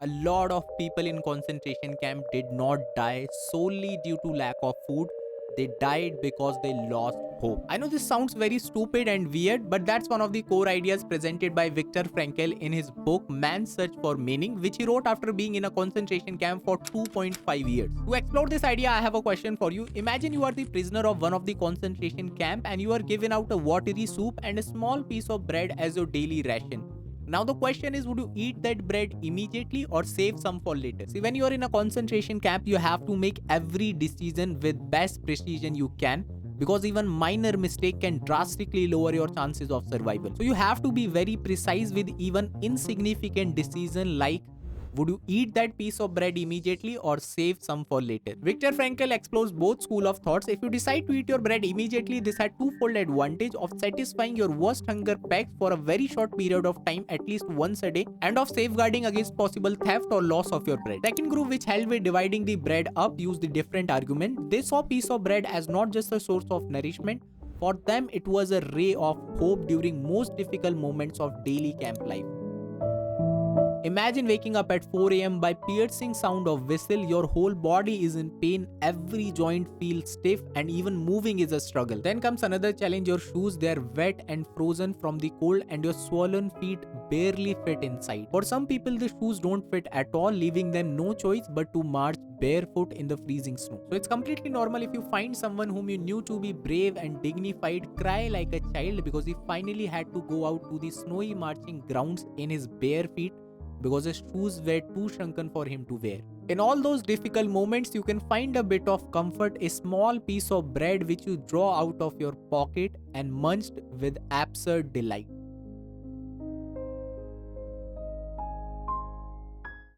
A lot of people in concentration camp did not die solely due to lack of food. They died because they lost hope. I know this sounds very stupid and weird, but that's one of the core ideas presented by Viktor Frankl in his book Man's Search for Meaning, which he wrote after being in a concentration camp for 2.5 years. To explore this idea, I have a question for you. Imagine you are the prisoner of one of the concentration camp and you are given out a watery soup and a small piece of bread as your daily ration. Now the question is, would you eat that bread immediately or save some for later? See, when you are in a concentration camp, you have to make every decision with best precision you can, because even minor mistake can drastically lower your chances of survival. So you have to be very precise with even insignificant decision like, would you eat that piece of bread immediately or save some for later? Viktor Frankl explores both school of thoughts. If you decide to eat your bread immediately, this had twofold advantage of satisfying your worst hunger pangs for a very short period of time, at least once a day, and of safeguarding against possible theft or loss of your bread. Second group, which held with dividing the bread up, used a different argument. They saw piece of bread as not just a source of nourishment. For them, it was a ray of hope during most difficult moments of daily camp life. Imagine waking up at 4 a.m. by piercing sound of whistle. Your whole body is in pain, every joint feels stiff, and even moving is a struggle. Then comes another challenge. Your shoes, they are wet and frozen from the cold, and your swollen feet barely fit inside. For some people, the shoes don't fit at all, leaving them no choice but to march barefoot in the freezing snow. So it's completely normal if you find someone whom you knew to be brave and dignified cry like a child because he finally had to go out to the snowy marching grounds in his bare feet because his shoes were too shrunken for him to wear. In all those difficult moments, you can find a bit of comfort, a small piece of bread which you draw out of your pocket and munched with absurd delight.